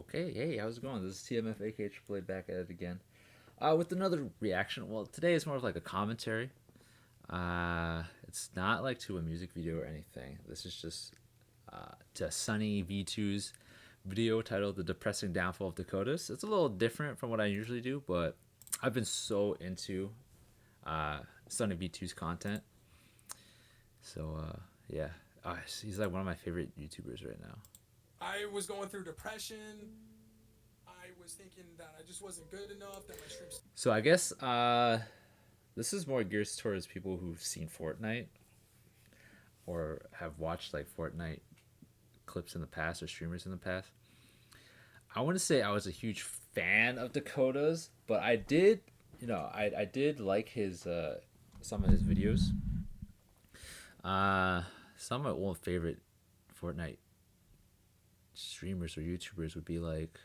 Okay, hey, how's it going? This is TMF aka AAA back at it again. With another reaction. Well, today is more of like a commentary. It's not like to a music video or anything. This is just to Sunny V2's video titled "The Depressing Downfall of Dakotaz." It's a little different from what I usually do, but I've been so into Sunny V2's content. So yeah, he's like one of my favorite YouTubers right now. I was going through depression. I was thinking that I just wasn't good enough, that my streams. So I guess this is more geared towards people who've seen Fortnite or have watched like Fortnite clips in the past or streamers in the past. I want to say I was a huge fan of Dakota's, but I did, I did like his some of his videos. Uh, some of my old favorite Fortnite streamers or YouTubers would be like,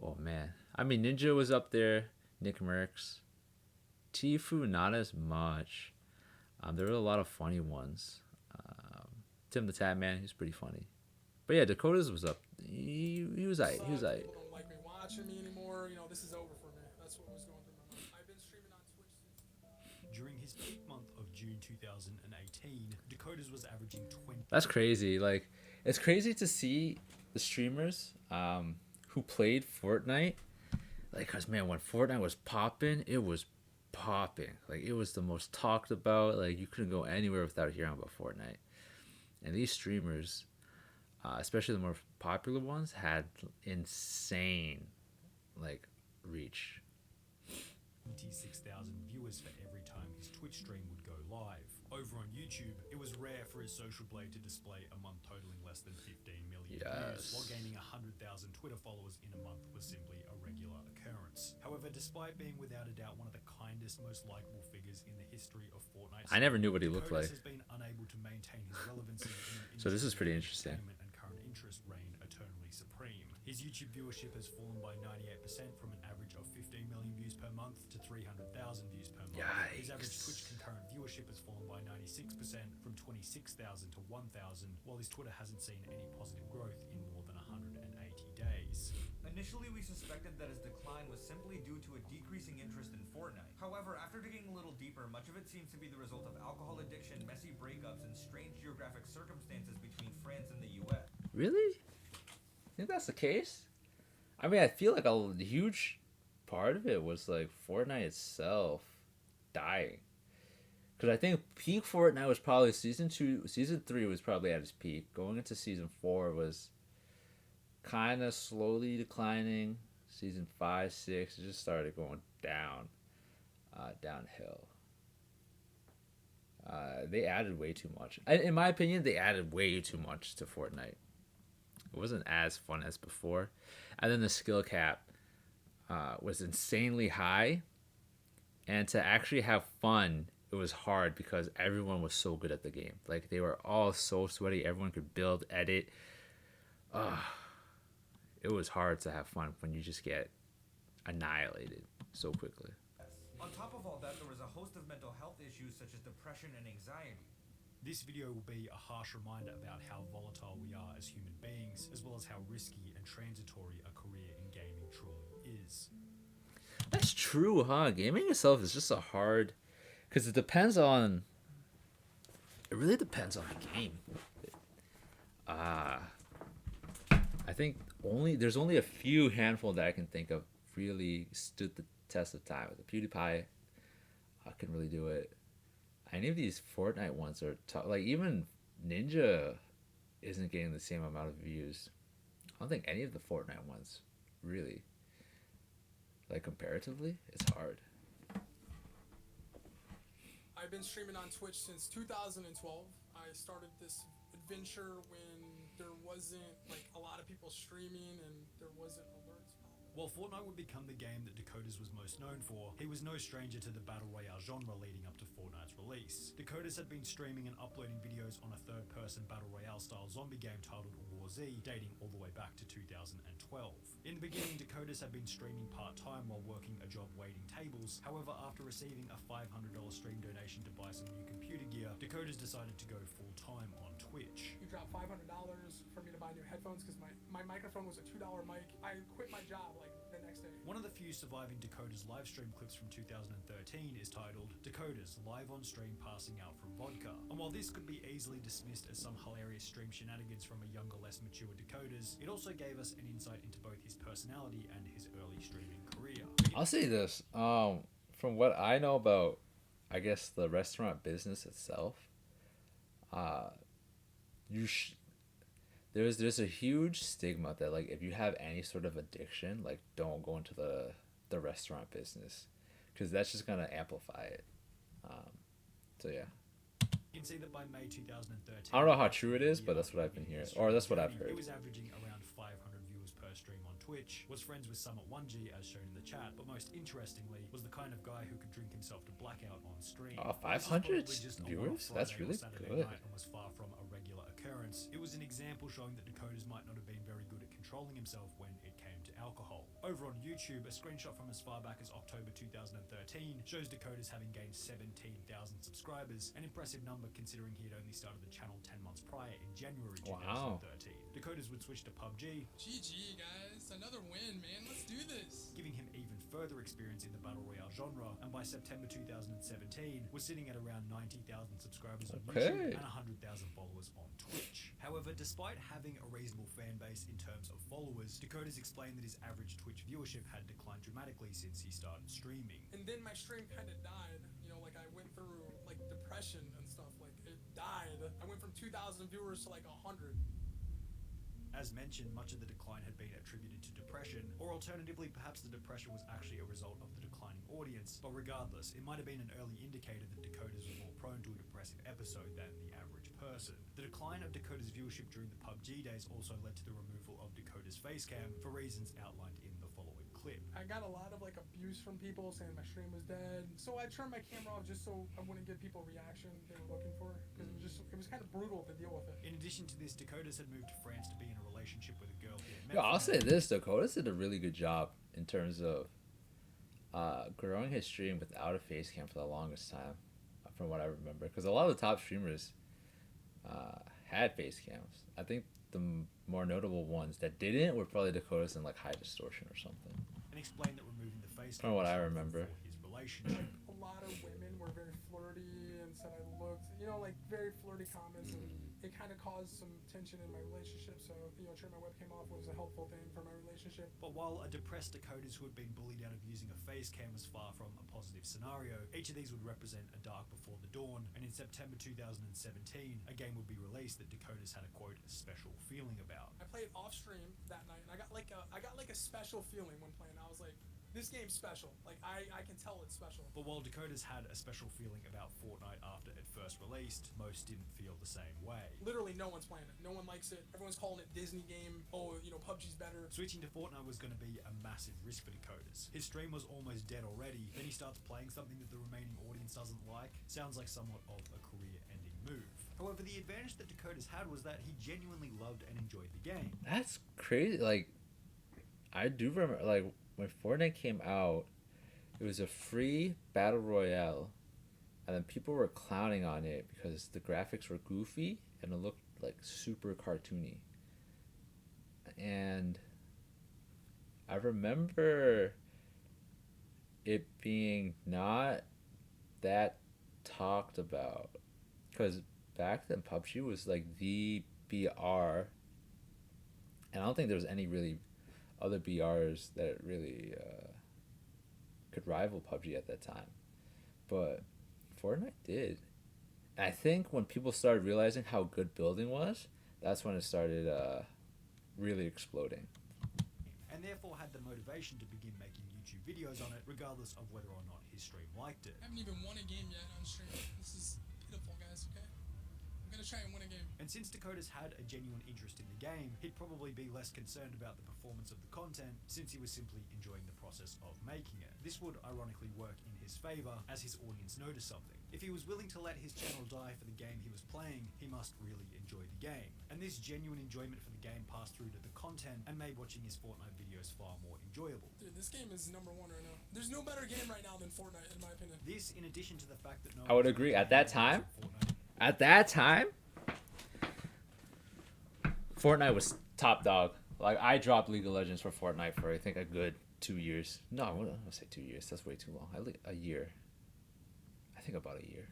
oh man, I mean Ninja was up there, Nick Merckx, Tifu not as much. There were a lot of funny ones. Um, Tim the Tat Man, he's pretty funny. But yeah, Dakota's was up. He was aight. He was Suck. aight. People don't like me watching me anymore. This is over for me. That's what was going through my mind. I've been streaming on Twitch since. During his peak month of June 2018, Dakotaz was averaging 20. That's crazy. Like, it's crazy to see the streamers who played Fortnite. Like, cause man, when Fortnite was popping, it was popping. Like, it was the most talked about. Like, you couldn't go anywhere without hearing about Fortnite. And these streamers, especially the more popular ones, had insane like reach. 26,000 viewers for every time his Twitch stream would go live. Over on YouTube, it was rare for his social blade to display a month totaling less than 15 million views, while Yes. gaining 100,000 Twitter followers in a month was simply a regular occurrence. However, despite being without a doubt one of the kindest, most likable figures in the history of Fortnite, I never knew what he looked Dakotaz like. has been unable to maintain his relevancy in an So this is industry pretty where interesting. entertainment and current interest reign eternally supreme. His YouTube viewership has fallen by 98% from an average of 15 million views per month to 300,000 views per month. His average Twitch Yikes. concurrent viewership has fallen by 96% from 26,000 to 1,000, while his Twitter hasn't seen any positive growth in more than 180 days. Initially, we suspected that his decline was simply due to a decreasing interest in Fortnite. However, after digging a little deeper, much of it seems to be the result of alcohol addiction, messy breakups, and strange geographic circumstances between France and the US. Really? Think that's the case? I mean, I feel like a huge part of it was like Fortnite itself dying. Because I think peak Fortnite was probably season two, season three was probably at its peak. Going into season four was kind of slowly declining. Season five, six, it just started going down, downhill. They added way too much. In my opinion, they added way too much to Fortnite. It wasn't as fun as before, and then the skill cap was insanely high, and to actually have fun, it was hard because everyone was so good at the game. Like they were all so sweaty. Everyone could build, edit. Uh, it was hard to have fun when you just get annihilated so quickly. On top of all that, there was a host of mental health issues such as depression and anxiety. This video will be a harsh reminder about how volatile we are as human beings, as well as how risky and transitory a career in gaming truly is. That's true, huh? Gaming itself is just a hard, because it depends on. It really depends on the game. Uh I think there's only a few handful that I can think of really stood the test of time. The PewDiePie, I couldn't really do it. Any of these Fortnite ones are tough. Like even Ninja isn't getting the same amount of views. I don't think any of the Fortnite ones really. Like comparatively, it's hard. I've been streaming on Twitch since 2012. I started this adventure when there wasn't like a lot of people streaming and there wasn't alerts. While Fortnite would become the game that Dakotaz was most known for, he was no stranger to the Battle Royale genre leading up to Fortnite's release. Dakotaz had been streaming and uploading videos on a third-person Battle Royale style zombie game titled War Z, dating all the way back to 2012. In the beginning, Dakotaz had been streaming part-time while working a job waiting tables. However, after receiving a $500 stream donation to buy some new computer gear, Dakotaz decided to go full-time on Twitch. You dropped $500 for me to buy new headphones because my microphone was a $2 mic. I quit my job like the next day. One of the few surviving Dakotaz live stream clips from 2013 is titled Dakotaz live on stream passing out from vodka. And while this could be easily dismissed as some hilarious stream shenanigans from a younger, less mature Dakotaz, it also gave us an insight into both his personality and his early streaming career. I'll say this. From what I know about, I guess, the restaurant business itself, there's a huge stigma that, like, if you have any sort of addiction, like, don't go into the restaurant business, because that's just gonna amplify it. So yeah. You can see that by May 2013, I don't know how true it is, but that's what I've been hearing, or that's what I've heard. He was averaging around 500 viewers per stream on Twitch, was friends with some at 1G as shown in the chat, but most interestingly was the kind of guy who could drink himself to blackout on stream. Oh, 500 viewers? That's really good. And was far from a regular occurrence. It was an example showing that Dakotaz might not have been very good at controlling himself when it came to alcohol. Over on YouTube, a screenshot from as far back as October 2013 shows Dakotaz having gained 17,000 subscribers, an impressive number considering he had only started the channel 10 months prior in January 2013. Wow. Dakotaz would switch to PUBG, GG guys, another win, man. Let's do this. giving him even further experience in the Battle Royale genre, and by September 2017 was sitting at around 90,000 subscribers on YouTube and 100,000 followers on Twitch. However, despite having a reasonable fan base in terms of followers, Dakotaz explained that his average Twitch viewership had declined dramatically since he started streaming. And then my stream kind of died. You know, like I went through like depression and stuff. Like it died. I went from 2,000 viewers to like 100. As mentioned, much of the decline had been attributed to depression, or alternatively, perhaps the depression was actually a result of the declining audience. But regardless, it might have been an early indicator that Dakotaz was more prone to a depressive episode than the average person. The decline of Dakotaz viewership during the PUBG days also led to the removal of Dakotaz facecam for reasons outlined in the following clip. I got a lot of like abuse from people saying my stream was dead. So I turned my camera off just so I wouldn't give people a reaction they were looking for, because it was kind of brutal to deal with it. In addition to this, Dakotaz had moved to France to be in a relationship with a girl he had met. Yo, I'll say this, Dakotaz did a really good job in terms of growing his stream without a face cam for the longest time, from what I remember. Because a lot of the top streamers had face cams. I think the more notable ones that didn't were probably Dakotaz and like High Distortion or something. And explained that removing the face From cam what I was remember. for his relationship. A lot of women were very flirty and said I looked, you know, like very flirty comments, and it kind of caused some tension in my relationship. So, you know, turning my webcam off was a helpful thing for my relationship. But while a depressed Dakotaz who had been bullied out of using a face cam was far from a positive scenario, each of these would represent a dark before the dawn, and in September 2017, a game would be released that Dakotaz had a quote, special feeling about. I played off stream that night, and I got like a special feeling when playing. I was like, this game's special. Like I can tell it's special. But while Dakotaz had a special feeling about Fortnite after it first released, most didn't feel the same way. Literally no one's playing it. No one likes it. Everyone's calling it Disney game. Oh, you know, PUBG's better. Switching to Fortnite was going to be a massive risk for Dakotaz. His stream was almost dead already, then he starts playing something that the remaining audience doesn't like. Sounds like somewhat of a career-ending move. However, the advantage that Dakotaz had was that he genuinely loved and enjoyed the game. That's crazy. Like, I do remember, like, when Fortnite came out, it was a free battle royale, and then people were clowning on it because the graphics were goofy and it looked like super cartoony. And I remember it being not that talked about, because back then PUBG was like the BR, and I don't think there was any really other BRs that really could rival PUBG at that time. But Fortnite did. And I think when people started realizing how good building was, that's when it started really exploding. And therefore had the motivation to begin making YouTube videos on it, regardless of whether or not his stream liked it. I haven't even won a game yet on stream. This is pitiful, guys, okay? I'm gonna try and win a game. And since Dakotaz had a genuine interest in the game, he'd probably be less concerned about the performance of the content, since he was simply enjoying the process of making it. This would ironically work in his favour, as his audience noticed something. If he was willing to let his channel die for the game he was playing, he must really enjoy the game. And this genuine enjoyment for the game passed through to the content and made watching his Fortnite videos far more enjoyable. Dude, this game is #1 right now. There's no better game right now than Fortnite, in my opinion. This, in addition to the fact that no I would one agree. At that time, Fortnite, Fortnite was top dog. Like, I dropped League of Legends for Fortnite for I think a good 2 years. No, I wouldn't say 2 years. That's way too long. A year. I think about a year.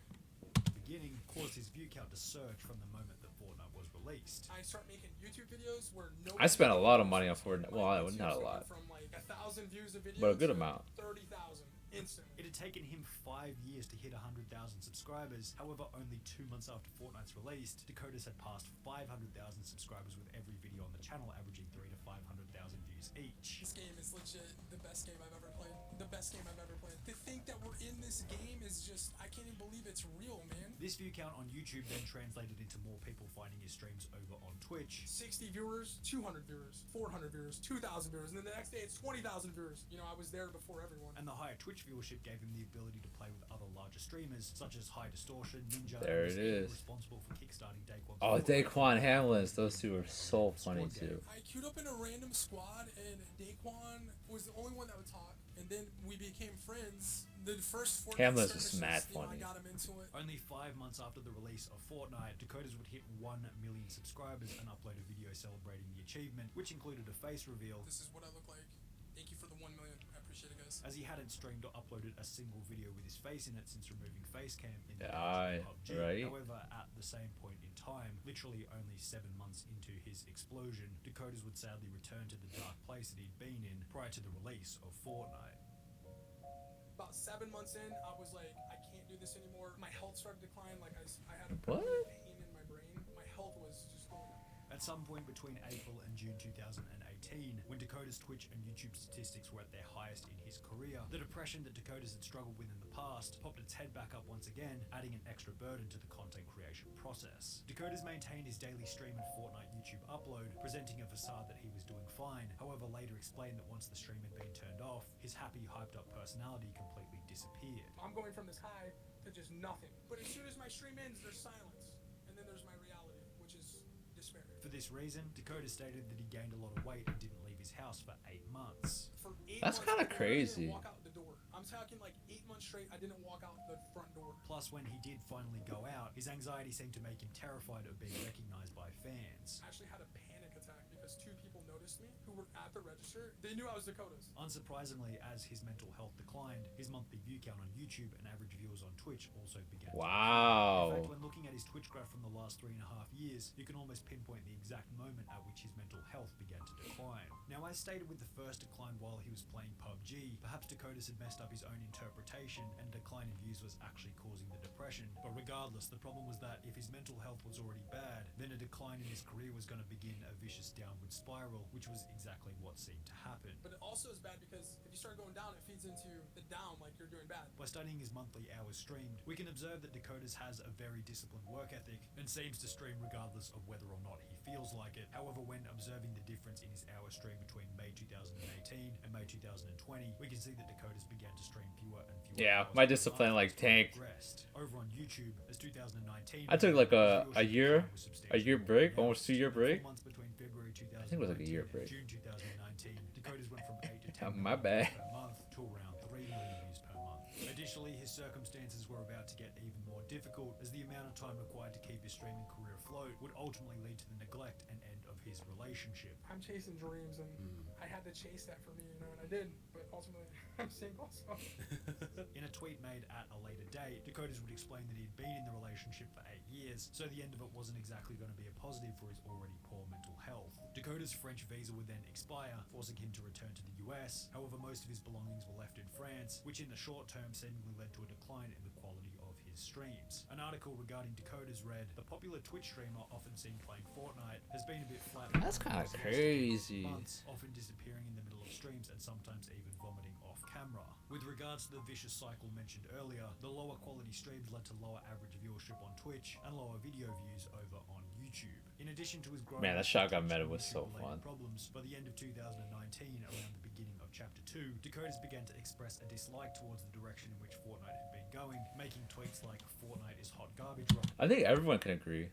beginning caused his view count to surge from the moment that Fortnite was released. I start making YouTube videos where no. I spent a lot of money on Fortnite. Well, not a lot, From like 1,000 views a video, but a good to amount. 30,000 instantly. It had taken him 5 years to hit 100,000 subscribers. However, only 2 months after Fortnite's released, Dakotaz had passed 500,000 subscribers with every video on the channel, averaging 300,000 to 500,000 views each. This game is legit the best game I've ever played. The best game I've ever played. To think that we're in this game is just, I can't even believe it's real, man. This view count on YouTube then translated into more people finding his streams over on Twitch. 60 viewers, 200 viewers, 400 viewers, 2,000 viewers, and then the next day it's 20,000 viewers. You know, I was there before everyone. And the higher Twitch viewership gave him the ability to play with other larger streamers, such as High Distortion, Ninja, There and it is. responsible for kickstarting Daquan. Oh, Daquan Hamlins. Those two are so funny too. I queued up in a random squad, and Daquan was the only one that would talk. And then we became friends. The first Fortnite Hamlin's was skirmishes, mad you know, funny. I got him into it. Only 5 months after the release of Fortnite, Dakotaz would hit 1 million subscribers and upload a video celebrating the achievement, which included a face reveal, This is what I look like. Thank you for the 1 million. I appreciate it, guys. as he hadn't streamed or uploaded a single video with his face in it since removing Facecam in the Aye, PUBG. right. However, at the same point in time, literally only 7 months into his explosion, Dakotaz would sadly return to the dark place that he'd been in prior to the release of Fortnite. About 7 months in, I was like, I can't do this anymore. My health started to decline. Like I had a What? pain in my brain. My health was just going down. At some point between April and June 2018, when Dakotaz Twitch and YouTube statistics were at their highest in his career, the depression that Dakotaz had struggled with in the past popped its head back up once again, adding an extra burden to the content creation process. Dakotaz maintained his daily stream and Fortnite YouTube upload, presenting a facade that he was doing fine, however later explained that once the stream had been turned off, his happy, hyped up personality completely disappeared. I'm going from this high to just nothing. But as soon as my stream ends, there's silence. And then there's my reality, which is despair. For this reason, Dakotaz stated that he gained a lot of weight and didn't leave his house for 8 months. For 8 That's months, kinda I crazy. didn't walk out the door. I'm talking like 8 months straight, I didn't walk out the front door. Plus, when he did finally go out, his anxiety seemed to make him terrified of being recognized by fans. I actually had a panic attack because 2 people noticed me who were at the register. They knew I was Dakotaz. Unsurprisingly, as his mental health declined, his monthly view count on YouTube and average viewers on Twitch also began to decline. In Wow. fact, when looking at his Twitch graph from the last 3.5 years, you can almost pinpoint the exact moment at which his mental health began to decline. Now, as stated with the first decline while he was playing PUBG, perhaps Dakotaz had messed up his own interpretation and a decline in views was actually causing the depression. But regardless, the problem was that if his mental health was already bad, then a decline in his career was going to begin a vicious downward spiral, which was exactly what seemed to happen. But it also is bad because if you start going down, it feeds into the down like you're doing bad. By studying his monthly hours streamed, we can observe that Dakotaz has a very disciplined work ethic and seems to stream regardless of whether or not he feels like it. However, when observing the difference in his hours stream between May 2018 and May 2020, we can see that Dakotaz began to stream fewer and fewer. Yeah, hours my per discipline, month like, as time tanked. progressed. Over on YouTube, as 2019, I took like a viewership year, decline was substantially break, pronounced. almost 2 year In the 4 break. months between February 2019 I think it was like a year and break. June 2019, Dakotaz went from 8 to 10 My bad. per month to around 3 million views per month. Additionally, his circumstances were about to get even more difficult, as the amount of time required to keep his streaming career afloat would ultimately lead to the neglect and end of his relationship. I'm chasing dreams, and I had to chase that for me, you know, and I did. But ultimately, I'm single, so. In a tweet made at a later date, Dakotaz would explain that he'd been in the relationship for 8 years, so the end of it wasn't exactly going to be a positive for his already poor mental health. Dakotaz's French visa would then expire, forcing him to return to the US. However, most of his belongings were left in France, which in the short term seemingly led to a decline in the quality of his streams. An article regarding Dakotaz read, "The popular Twitch streamer often seen playing Fortnite has been a bit flat. That's kinda over the last crazy. months, often disappearing in the middle of streams and sometimes even vomiting off camera." With regards to the vicious cycle mentioned earlier, the lower quality streams led to lower average viewership on Twitch and lower video views over on YouTube. YouTube. In addition to his growing Man, that shotgun meta reputation was so with YouTube-related fun. problems, by the end of 2019, around the beginning of Chapter 2, Dakotaz began to express a dislike towards the direction in which Fortnite had been going, making tweets like "Fortnite is hot garbage." I think everyone can agree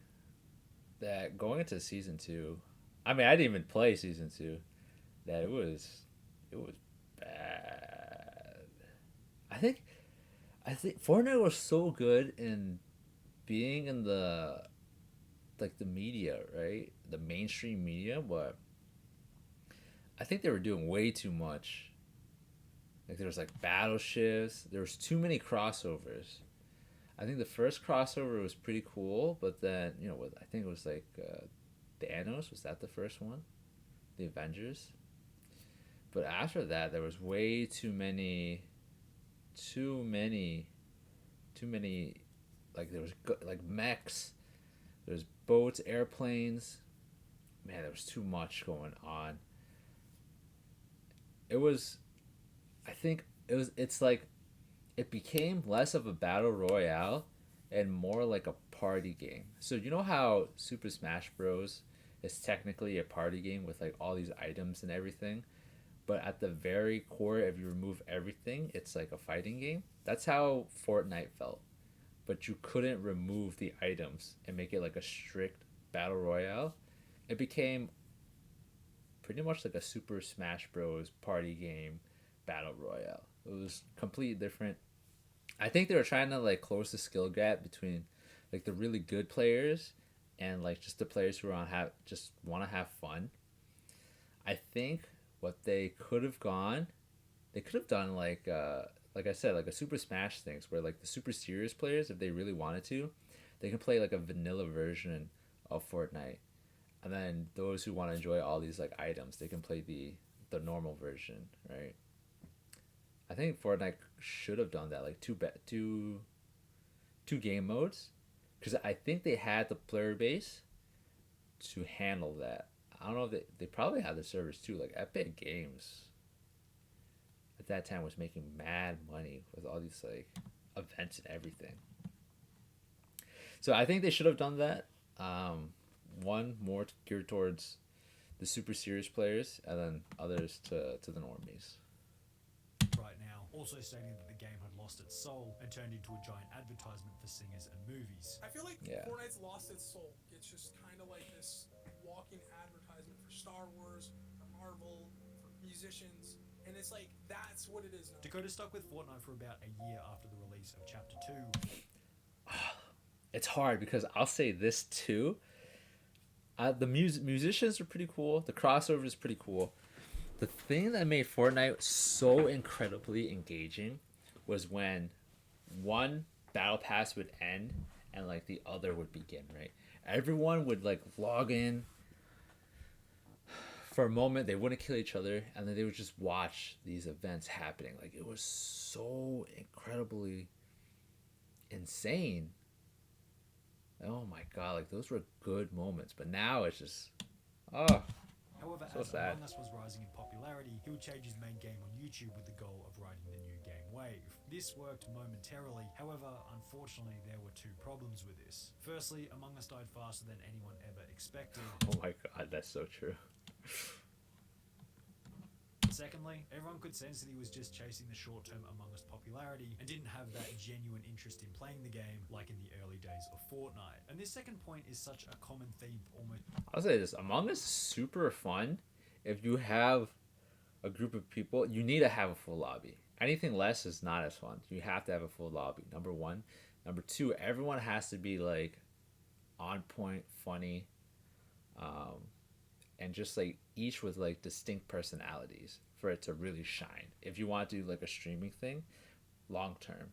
that going into season 2, I mean, I didn't even play season 2, that it was bad. I think Fortnite was so good in being in the like the media, right? The mainstream media, but I think they were doing way too much. Like there was like battleships, there was too many crossovers. I think the first crossover was pretty cool, but then what I think it was like Thanos, was that the first one? The Avengers. But after that, there was way too many, too many. Like there was like mechs, there was boats, airplanes. Man, there was too much going on. It was, I think it was. It's like it became less of a battle royale and more like a party game. So you know how Super Smash Bros is technically a party game with like all these items and everything, but at the very core, if you remove everything, it's like a fighting game. That's how Fortnite felt. But you couldn't remove the items and make it like a strict battle royale. It became pretty much like a Super Smash Bros party game battle royale. It was completely different. I think they were trying to like close the skill gap between like the really good players and like just the players who just want to have fun. I think what they could have they could have done like I said, like a Super Smash things where like the super serious players, if they really wanted to, they can play like a vanilla version of Fortnite, and then those who want to enjoy all these like items, they can play the normal version, right? I think Fortnite should have done that, like two game modes, because I think they had the player base to handle that. I don't know if they probably had the servers too. Like Epic Games at that time was making mad money with all these like events and everything. So I think they should have done that. One more geared towards the super serious players, and then others to the normies. Right now, also stating that the game had lost its soul and turned into a giant advertisement for singers and movies. I feel like Yeah. Fortnite's lost its soul. It's just kind of like this walking advertisement for Star Wars, for Marvel, for musicians, and it's like that's what it is now. Dakota stuck with Fortnite for about a year after the release of Chapter 2. It's hard because I'll say this too. The musicians are pretty cool. The crossover is pretty cool. The thing that made Fortnite so incredibly engaging was when one battle pass would end and like the other would begin, right? Everyone would like log in for a moment, they wouldn't kill each other, and then they would just watch these events happening. Like it was so incredibly insane. Oh my god, like those were good moments, but now it's just oh. However, So as sad. Among Us was rising in popularity, he would change his main game on YouTube with the goal of riding the new game wave. This worked momentarily, however, unfortunately, there were two problems with this. Firstly, Among Us died faster than anyone ever expected. Oh my god, that's so true. Secondly, everyone could sense that he was just chasing the short-term Among Us popularity and didn't have that genuine interest in playing the game like in the early days of Fortnite. And this second point is such a common theme for almost... I'll say this: Among Us is super fun. If you have a group of people, you need to have a full lobby. Anything less is not as fun. You have to have a full lobby. Number one. Number two, everyone has to be like on point, funny, and just like each with like distinct personalities for it to really shine. If you want to do like a streaming thing, long term.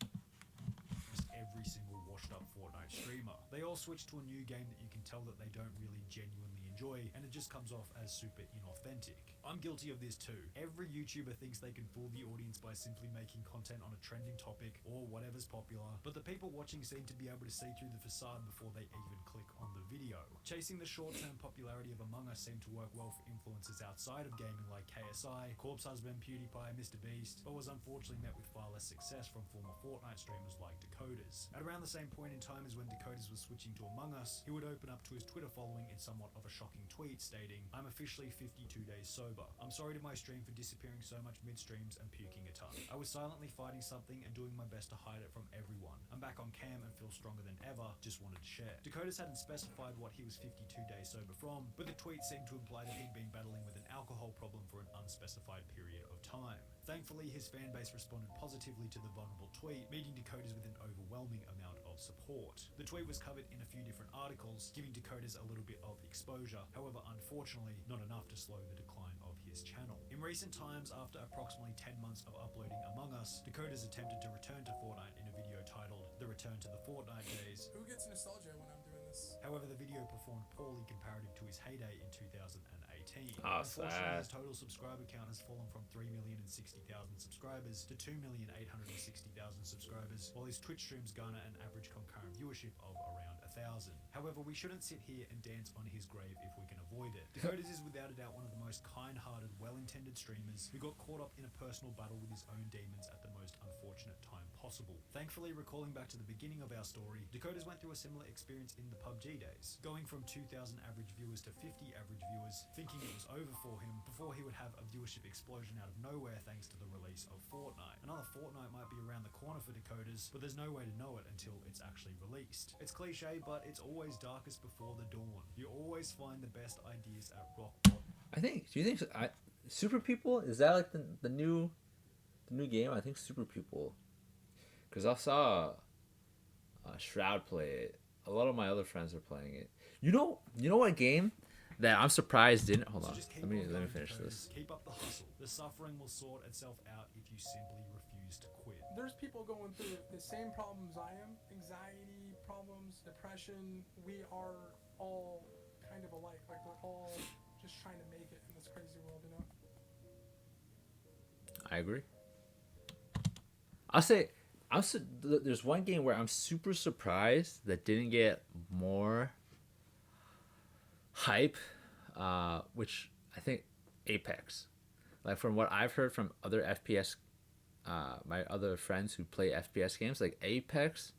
every single washed up Fortnite streamer. They all switch to a new game that you can tell that they don't really genuinely enjoy, and it just comes off as super inauthentic. I'm guilty of this too. Every YouTuber thinks they can fool the audience by simply making content on a trending topic or whatever's popular, but the people watching seem to be able to see through the facade before they even click on the video. Chasing the short-term popularity of Among Us seemed to work well for influencers outside of gaming like KSI, Corpse Husband, PewDiePie, Mr. Beast, but was unfortunately met with far less success from former Fortnite streamers like Dakotaz. At around the same point in time as when Dakotaz was switching to Among Us, he would open up to his Twitter following in somewhat of a shocking tweet stating, "I'm officially 52 days sober. I'm sorry to my stream for disappearing so much mid-streams and puking a ton. I was silently fighting something and doing my best to hide it from everyone. I'm back on cam and feel stronger than ever, just wanted to share." Dakotaz hadn't specified what he was 52 days sober from, but the tweet seemed to imply that he'd been battling with an alcohol problem for an unspecified period of time. Thankfully, his fan base responded positively to the vulnerable tweet, meeting Dakotaz with an overwhelming amount of support. The tweet was covered in a few different articles, giving Dakotaz a little bit of exposure, however, unfortunately, not enough to slow the decline of his channel. In recent times, after approximately 10 months of uploading Among Us, Dakotaz attempted to return to Fortnite in a video titled "The Return to the Fortnite Days." Who gets nostalgia when I'm doing this? However, the video performed poorly comparative to his heyday in 2018. Oh, Unfortunately, sad. his total subscriber count has fallen from 3,060,000 subscribers to 2,860,000 subscribers, while his Twitch streams garner an average concurrent viewership of around 1,000. However, we shouldn't sit here and dance on his grave if we can avoid it. Dakotaz is without a doubt one of the most kind-hearted, well-intended streamers who got caught up in a personal battle with his own demons at the most unfortunate time possible. Thankfully, recalling back to the beginning of our story, Dakotaz went through a similar experience in the PUBG days, going from 2,000 average viewers to 50 average viewers, thinking it was over for him, before he would have a viewership explosion out of nowhere thanks to the release of Fortnite. Another Fortnite might be around the corner for Dakotaz, but there's no way to know it until it's actually released. It's cliche, but it's always darkest before the dawn. You always find the best ideas at rock bottom. Do you think Super People, is that like the new game? I think Super People, because I saw Shroud play it. A lot of my other friends are playing it. You know what game that I'm surprised didn't. Hold So on. just keep Let me on going, finish Dakotaz. this. Keep up the hustle. The suffering will sort itself out if you simply refuse to quit. There's people going through the same problems I am. Anxiety problems, depression. We are all kind of alike. Like, we're all just trying to make it in this crazy world, you know? I agree. There's one game where I'm super surprised that didn't get more hype, which I think Apex. Like, from what I've heard from other FPS, my other friends who play FPS games, like Apex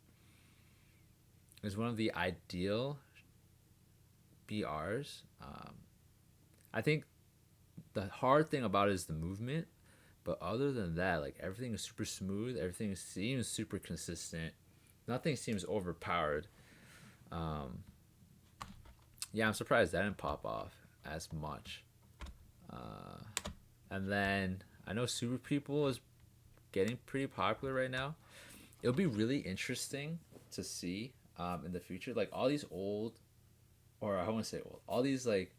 is one of the ideal BRs. I think the hard thing about it is the movement. But other than that, like, everything is super smooth. Everything seems super consistent. Nothing seems overpowered. Yeah, I'm surprised that didn't pop off as much. And then I know Super People is getting pretty popular right now. It'll be really interesting to see in the future, like, all these old, or I want to say old, all these like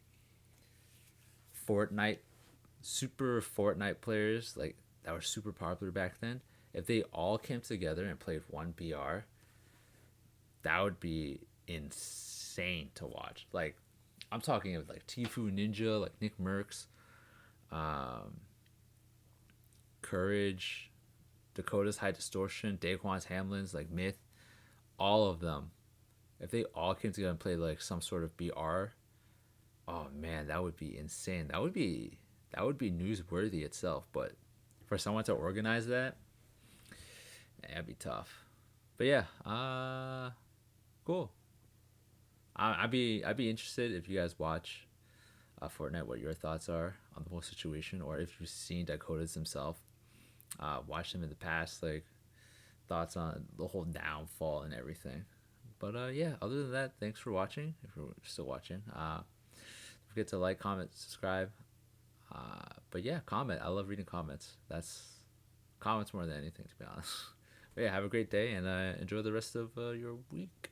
super Fortnite players, like, that were super popular back then. If they all came together and played one BR, that would be insane to watch. Like, I'm talking of like Tfue Ninja, like Nick Merckx, Courage, Dakotaz High Distortion, Daquan's Hamlin's, like Myth, all of them. If they all came together and played like some sort of BR, oh man, that would be insane. That would be newsworthy itself. But for someone to organize that, that'd be tough. But yeah, cool. I'd be interested if you guys watch Fortnite, what your thoughts are on the whole situation, or if you've seen Dakotaz himself, watched him in the past, like, thoughts on the whole downfall and everything. But yeah, other than that, thanks for watching. If you're still watching, don't forget to like, comment, subscribe. But yeah, comment. I love reading comments. That's comments more than anything, to be honest. But yeah, have a great day and enjoy the rest of your week.